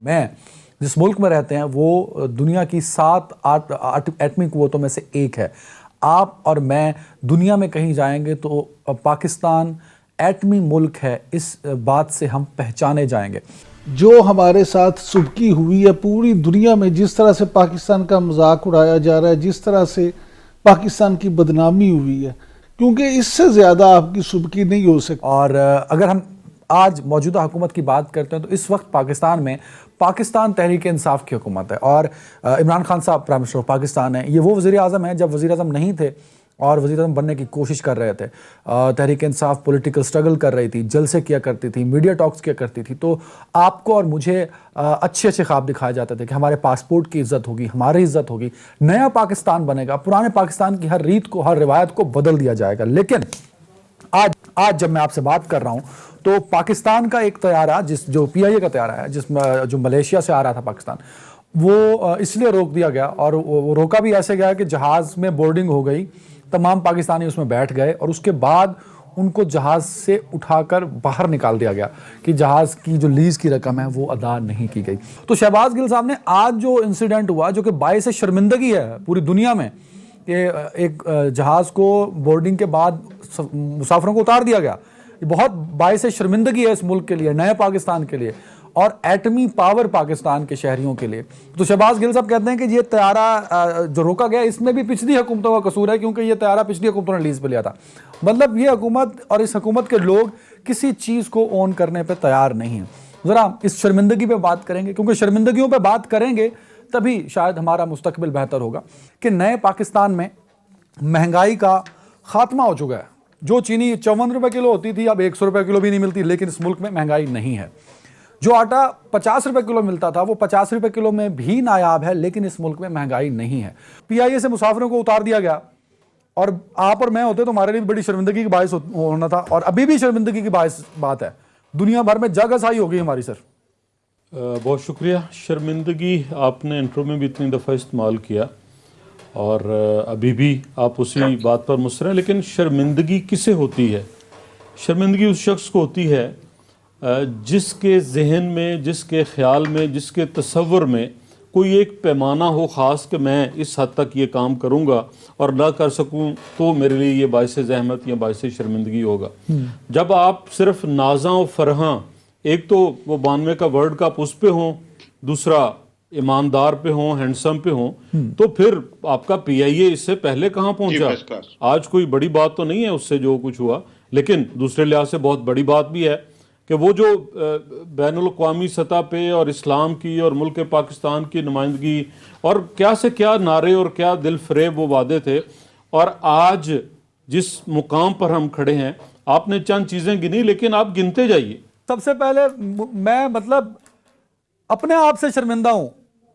मैं जिस मुल्क में रहते हैं वो दुनिया की 7 एटमी कुव्वतों में से एक है। आप और मैं दुनिया में कहीं जाएंगे तो पाकिस्तान एटमी मुल्क है, इस बात से हम पहचाने जाएंगे। जो हमारे साथ सुबकी हुई है, पूरी दुनिया में जिस तरह से पाकिस्तान का मजाक उड़ाया जा रहा है, जिस तरह से पाकिस्तान की बदनामी हुई है, क्योंकि इससे ज़्यादा आपकी सुबकी नहीं हो सकती। और अगर हम आज मौजूदा हुकूमत की बात करते हैं तो इस वक्त पाकिस्तान में पाकिस्तान तहरीक इंसाफ की हुकूमत है और इमरान खान साहब प्राइम मिनिस्टर ऑफ पाकिस्तान है। ये वो वज़ीर आज़म है जब वज़ीर आज़म नहीं थे और वज़ीर आज़म बनने की कोशिश कर रहे थे। तहरीक इंसाफ पॉलिटिकल स्ट्रगल कर रही थी, जलसे किया करती थी, मीडिया टॉक्स किया करती थी। तो आपको और मुझे अच्छे अच्छे ख्वाब दिखाए जाते थे कि हमारे पासपोर्ट की इज्जत होगी, हमारी इज्जत होगी, नया पाकिस्तान बनेगा, पुराने पाकिस्तान की हर रीत को, हर रिवायत को बदल दिया जाएगा। लेकिन आज जब मैं आपसे बात कर रहा हूं तो पाकिस्तान का एक तैयारा जो PIA का तैयारा है, जिसमें जो मलेशिया से आ रहा था पाकिस्तान, वो इसलिए रोक दिया गया और वो रोका भी ऐसे गया कि जहाज में बोर्डिंग हो गई, तमाम पाकिस्तानी उसमें बैठ गए और उसके बाद उनको जहाज से उठाकर बाहर निकाल दिया गया कि जहाज की जो लीज की रकम है वो अदा नहीं की गई। तो शहबाज गिल साहब ने आज जो इंसिडेंट हुआ, जो कि बाइस शर्मिंदगी है पूरी दुनिया में, कि एक जहाज को बोर्डिंग के बाद मुसाफिरों को उतार दिया गया, ये बहुत बाइस शर्मिंदगी है इस मुल्क के लिए, नए पाकिस्तान के लिए और एटमी पावर पाकिस्तान के शहरियों के लिए। तो शहबाज गिल साहब कहते हैं कि ये तैयारा जो रोका गया इसमें भी पिछली हुकूमतों का कसूर है, क्योंकि ये तैयारा पिछली हुकूमतों ने लीज पे लिया था। मतलब ये हुकूमत और इस हुकूमत के लोग किसी चीज़ को ओन करने पर तैयार नहीं है। ज़रा इस शर्मिंदगी पे बात करेंगे, क्योंकि शर्मिंदगियों पे बात करेंगे तभी शायद हमारा मुस्तकबिल बेहतर होगा। कि नए पाकिस्तान में महंगाई का खात्मा हो चुका है। जो चीनी 54 रुपए किलो होती थी अब 100 रुपए किलो भी नहीं मिलती, लेकिन इस मुल्क में महंगाई नहीं है। जो आटा 50 रुपए किलो मिलता था वो 50 रुपए किलो में भी नायाब है, लेकिन इस मुल्क में महंगाई नहीं है। PIA से मुसाफिरों को उतार दिया गया और आप और मैं होते तो हमारे लिए बड़ी शर्मिंदगी की बायस होना था, और अभी भी शर्मिंदगी की बात है। दुनिया भर में जग हसाई हो गई हमारी। सर बहुत शुक्रिया। शर्मिंदगी आपने इंट्रो में भी इतनी दफ़ा इस्तेमाल किया और अभी भी आप उसी बात पर मुस्तर हैं, लेकिन शर्मिंदगी किसे होती है? शर्मिंदगी उस शख्स को होती है जिसके जहन में, जिसके ख्याल में, जिसके तसव्वुर में कोई एक पैमाना हो ख़ास कि मैं इस हद तक ये काम करूँगा और ना कर सकूँ तो मेरे लिए ये बाइस ज़हमत या बाइस शर्मिंदगी होगा। जब आप सिर्फ नाज़ा और फरहां, एक तो वो 92 का वर्ल्ड कप उस पे हों, दूसरा ईमानदार पे हों, हैंडसम पे हों, तो फिर आपका PIA इससे पहले कहाँ पहुंचा? आज कोई बड़ी बात तो नहीं है उससे जो कुछ हुआ, लेकिन दूसरे लिहाज से बहुत बड़ी बात भी है कि वो जो बैनुल अक़वामी सतह पे और इस्लाम की और मुल्क पाकिस्तान की नुमाइंदगी और क्या से क्या नारे और क्या दिल फरेब वो वादे थे, और आज जिस मुकाम पर हम खड़े हैं, आपने चंद चीज़ें गिनी, लेकिन आप गिनते जाइए। सबसे पहले मैं मतलब अपने आप से शर्मिंदा हूं।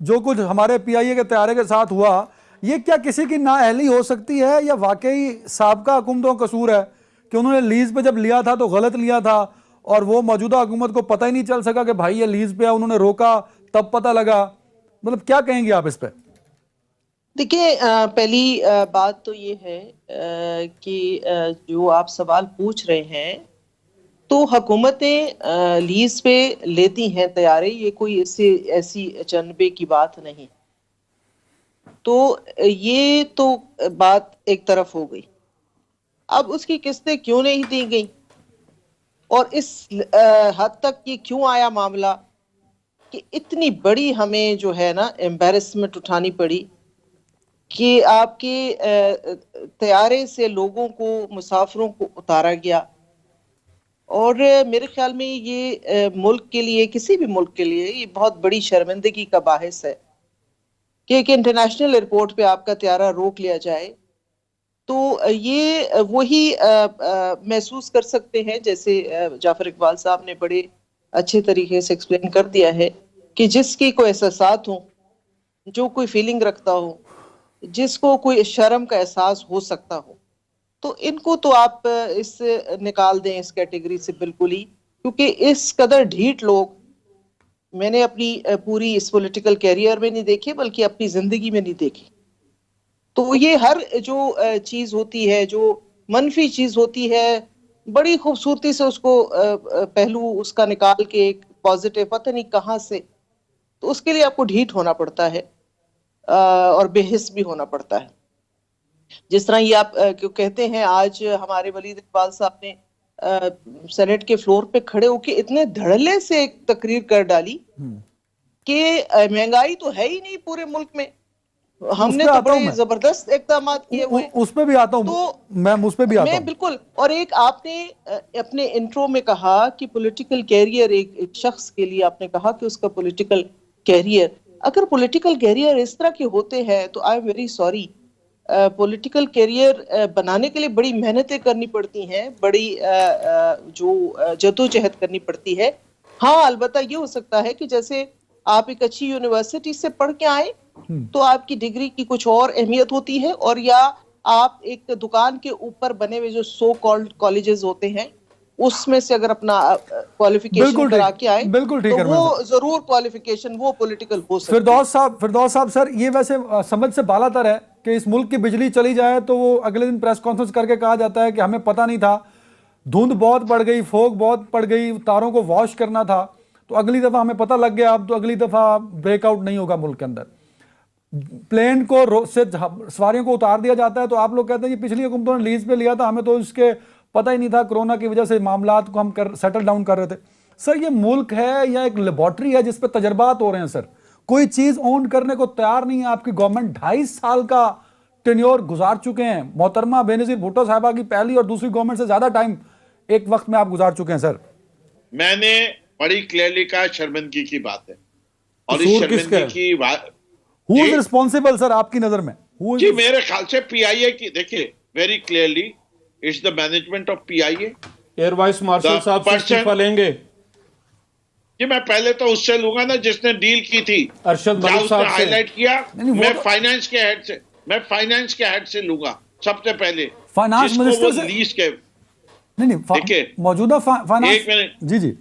जो कुछ हमारे PIA के तैयारे के साथ हुआ, ये क्या किसी की नाअहली हो सकती है या वाकई साबका हुकूमतों का कसूर है कि उन्होंने लीज पे जब लिया था तो गलत लिया था और वो मौजूदा हुकूमत को पता ही नहीं चल सका कि भाई ये लीज पे है, उन्होंने रोका तब पता लगा। मतलब क्या कहेंगे आप इस पे? देखिए, पहली बात तो ये है कि जो आप सवाल पूछ रहे हैं, तो हुकूमतें लीज पे लेती हैं तैयारे, ये कोई ऐसी अचनबे की बात नहीं। तो ये तो बात एक तरफ हो गई। अब उसकी किस्तें क्यों नहीं दी गई और इस हद तक ये क्यों आया मामला कि इतनी बड़ी हमें जो है ना एम्बैरेसमेंट उठानी पड़ी कि आपके तैयारे से लोगों को, मुसाफिरों को उतारा गया। और मेरे ख्याल में ये मुल्क के लिए, किसी भी मुल्क के लिए, ये बहुत बड़ी शर्मिंदगी का बाहिस है कि एक इंटरनेशनल एयरपोर्ट पे आपका त्यारा रोक लिया जाए। तो ये वही महसूस कर सकते हैं, जैसे जाफर इकबाल साहब ने बड़े अच्छे तरीके से एक्सप्लेन कर दिया है, कि जिसकी कोई एहसास हो, जो कोई फीलिंग रखता हो, जिसको कोई शर्म का एहसास हो सकता हो, तो इनको तो आप इस निकाल दें इस कैटेगरी से बिल्कुल ही, क्योंकि इस कदर ढीठ लोग मैंने अपनी पूरी इस पॉलिटिकल कैरियर में नहीं देखे, बल्कि अपनी जिंदगी में नहीं देखे। तो ये हर जो चीज होती है, जो मनफी चीज होती है, बड़ी खूबसूरती से उसको पहलू उसका निकाल के एक पॉजिटिव, पता नहीं कहाँ से तो उसके लिए आपको ढीठ होना पड़ता है और बेहिस भी होना पड़ता है। जिस तरह ये आप क्यों कहते हैं, आज हमारे वलीद इकबाल साहब ने सेनेट के फ्लोर पे खड़े होके इतने धड़ल्ले से एक तकरीर कर डाली कि महंगाई तो है ही नहीं पूरे मुल्क में, हमने तो बड़े जबरदस्त इक़दाम किए हुए। उस पे भी आता हूं तो मैम, उस पे भी आता हूं बिल्कुल। और एक आपने अपने इंट्रो में कहा कि पॉलिटिकल कैरियर, एक शख्स के लिए आपने कहा कि उसका पॉलिटिकल कैरियर, अगर पॉलिटिकल कैरियर इस तरह के होते हैं तो I am very sorry, political career बनाने के लिए बड़ी मेहनतें करनी पड़ती हैं, बड़ी जो जद्दोजहद करनी पड़ती है। हाँ, अलबत्ता ये हो सकता है कि जैसे आप एक अच्छी यूनिवर्सिटी से पढ़ के आए तो आपकी डिग्री की कुछ और अहमियत होती है, और या आप एक दुकान के ऊपर बने हुए जो सो कॉल्ड कॉलेजेस होते हैं उसमें से अगर अपना क्वालिफिकेशन करा के आए, बिल्कुल ठीक, तो वो जरूर क्वालिफिकेशन वो पॉलिटिकल हो सकती है। फिरदौस साहब सर, ये वैसे समझ से बालातर है कि इस मुल्क की बिजली चली जाए तो वो अगले दिन प्रेस कॉन्फ्रेंस करके कहा जाता है कि हमें पता नहीं था, धुंध बहुत पड़ गई, फोग बहुत पड़ गई, तारों को वॉश करना था, तो अगली दफा हमें पता लग गया, अब तो अगली दफा ब्रेकआउट नहीं होगा मुल्क के अंदर। प्लेन को से सवारियों को उतार दिया जाता है तो आप लोग कहते हैं कि पिछली हुकूमतों ने लीज पे लिया था, हमें तो इसके पता ही नहीं था, कोरोना की वजह से मामलात को हम सेटल डाउन कर रहे थे। सर, ये मुल्क है या एक लेबॉर्ट्री है जिस पे तजर्बात हो रहे हैं? सर, कोई चीज ओन करने को तैयार नहीं है आपकी गवर्नमेंट। 2.5 साल का टेन्योर गुजार चुके हैं। मोहतरमा बेनजीर भुट्टो साहिबा की पहली और दूसरी गवर्नमेंट से ज्यादा टाइम एक वक्त में आप गुजार चुके हैं। सर, मैंने बड़ी क्लियरली कहा शर्मिंदगी की बात है, और इस शर्मिंदगी की बात हु इज रिस्पॉन्सिबल सर आपकी नजर में? जी, मेरे ख्याल से पीआईए की, देखिए very clearly it's the management of PIA. Air vice marshal साहब से इस्तीफा लेंगे? जी, मैं पहले तो उससे लूंगा ना जिसने डील की थी, अरशद मलिक साहब से हाईलाइट किया। मैं फाइनेंस के हेड से लूंगा सबसे पहले, फाइनेंस मिनिस्टर से लीज के। नहीं, देखिए मौजूदा फाइनेंस, एक मिनट, जी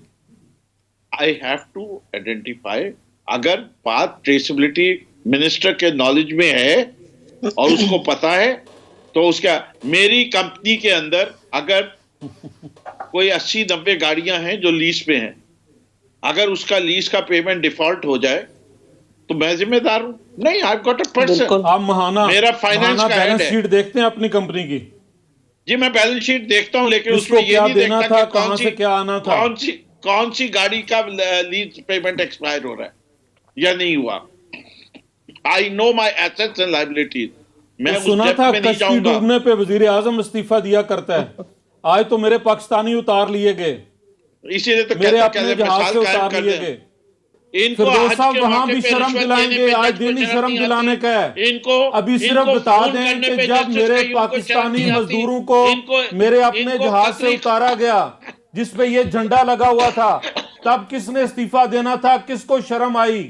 आई हैव टू आइडेंटिफाई, अगर बात ट्रेसेबिलिटी मिनिस्टर के नॉलेज में है और उसको पता है तो उसका, मेरी कंपनी के अंदर अगर कोई 80-90 गाड़ियां हैं जो लीज पे हैं, अगर उसका लीज का पेमेंट डिफॉल्ट हो जाए तो मैं जिम्मेदार हूं? नहीं, आई गॉट अ पर्सन। आप महाना मेरा फाइनेंस का बैलेंस शीट देखते हैं अपनी कंपनी की? जी, मैं बैलेंस शीट देखता हूं, लेकिन उसमें ये नहीं देखता कि कहां से क्या आना था, कौन सी गाड़ी का लीज पेमेंट एक्सपायर हो रहा है या नहीं हुआ। I know my assets and liabilities. मैं सुना था कश्ती डूबने पे वजीर आजम इस्तीफा दिया करता है, आज तो मेरे पाकिस्तानी उतार लिए गए, इसीलिए तो मेरे अपने जहाज से उतार लिए गए। इनको वहां भी शर्म दिलाएंगे, आज दिन ही शर्म दिलाने का है इनको। अभी सिर्फ बता दें कि जब मेरे पाकिस्तानी मजदूरों को मेरे अपने जहाज से उतारा गया जिसपे ये झंडा लगा हुआ था, तब किसने इस्तीफा देना था? किसको शर्म आई?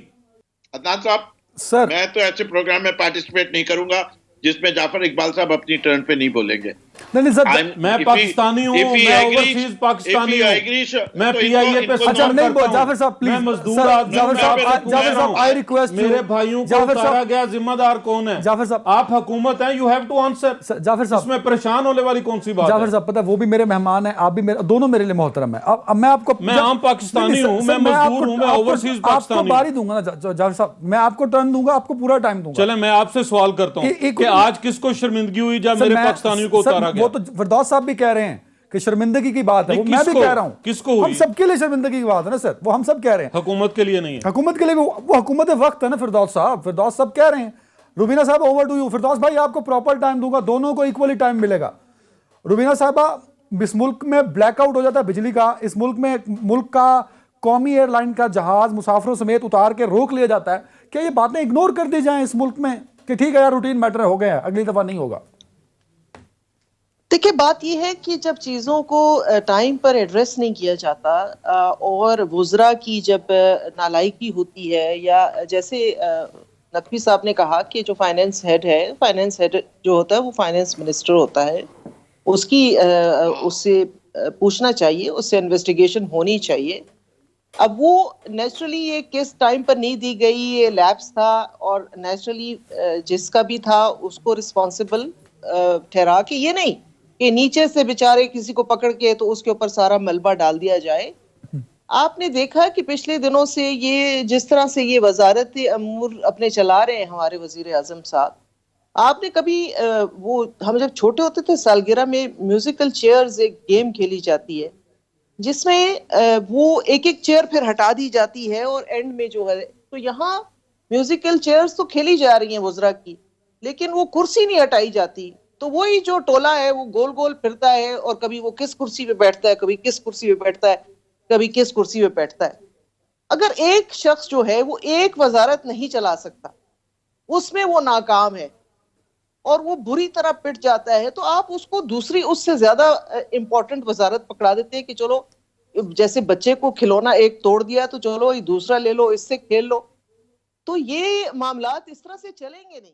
अदनान साहब सर, मैं तो ऐसे प्रोग्राम में पार्टिसिपेट नहीं करूंगा जिसमें जाफर इकबाल साहब अपनी टर्न पे नहीं बोलेंगे। नहीं सर, मैं पाकिस्तानी हूं, मैं ओवरसीज पाकिस्तानी हूं, मैं पीआईए पे अच्छा नहीं बोल जाफर साहब प्लीज, मैं मजदूर आदमी हूं। जाफर साहब आई रिक्वेस्ट मेरे भाइयों को उतारा गया, जिम्मेदार कौन है? जाफर साहब, आप हुकूमत हैं, you have to answer. Jafar साहब, इसमें परेशान होने वाली कौन सी बात है? जाफर साहब, पता है वो भी मेरे मेहमान हैं, आप भी मेरे, दोनों मेरे लिए मोहतरम है। अब मैं आपको, मैं आम पाकिस्तानी हूं, मैं मजदूर हूं, मैं ओवरसीज पाकिस्तानी हूं। आपको बारी दूंगा ना जाफर साहब, मैं आपको टर्न दूंगा, आपको पूरा टाइम दूंगा। चले मैं आपसे सवाल करता हूं कि आज किसको शर्मिंदगी हुई जब मेरे पाकिस्तानियों को उतारा गया? वो तो फिरदौस साहब भी कह रहे हैं कि शर्मिंदगी की बात है, वो मैं भी कह रहा हूं। किसको हुई? हम सबके लिए शर्मिंदगी की बात है ना सर, वो हम सब कह रहे हैं, हुकूमत के लिए नहीं है। हुकूमत के लिए वो हुकूमत वक्त है ना फिरदौस साहब, फिरदौस साहब कह रहे हैं। रुबीना साहब ओवर टू यू। फिरदौस भाई आपको प्रॉपर टाइम दूंगा, दोनों को इक्वली टाइम मिलेगा। रुबीना साहबा, इस मुल्क में ब्लैकआउट हो जाता है बिजली का, इस मुल्क में मुल्क का कौमी एयरलाइन का जहाज मुसाफिरों समेत उतार के रोक लिया जाता है, क्या ये बातें इग्नोर कर दी जाएं इस मुल्क में कि ठीक है यार रूटीन मैटर हो गया, अगली दफा नहीं होगा? देखिए, बात यह है कि जब चीज़ों को टाइम पर एड्रेस नहीं किया जाता और वुज़रा की जब नालायकी होती है, या जैसे नकवी साहब ने कहा कि जो फाइनेंस हेड है, फाइनेंस हेड जो होता है वो फाइनेंस मिनिस्टर होता है, उसकी उससे पूछना चाहिए, उससे इन्वेस्टिगेशन होनी चाहिए। अब वो नेचुरली ये किस टाइम पर नहीं दी गई, ये लैप्स था, और नेचुरली जिसका भी था उसको रिस्पॉन्सिबल ठहरा के, ये नहीं कि नीचे से बेचारे किसी को पकड़ के तो उसके ऊपर सारा मलबा डाल दिया जाए। आपने देखा कि पिछले दिनों से ये जिस तरह से ये वजारत अमूर अपने चला रहे हैं हमारे वजीर आजम साहब, आपने कभी वो हम जब छोटे होते थे सालगिरह में म्यूजिकल चेयर्स एक गेम खेली जाती है जिसमें वो एक एक चेयर फिर हटा दी जाती है और एंड में जो है, तो यहाँ म्यूजिकल चेयर्स तो खेली जा रही हैं वज़रा की, लेकिन वो कुर्सी नहीं हटाई जाती। तो वही जो टोला है वो गोल गोल फिरता है और कभी वो किस कुर्सी पे बैठता है, कभी किस कुर्सी पे बैठता है, कभी किस कुर्सी पे बैठता है। अगर एक शख्स जो है वो एक वजारत नहीं चला सकता, उसमें वो नाकाम है और वो बुरी तरह पिट जाता है, तो आप उसको दूसरी उससे ज्यादा इंपॉर्टेंट वजारत पकड़ा देते हैं कि चलो, जैसे बच्चे को खिलौना एक तोड़ दिया तो चलो ये दूसरा ले लो, इससे खेल लो। तो ये मामलात इस तरह से चलेंगे नहीं।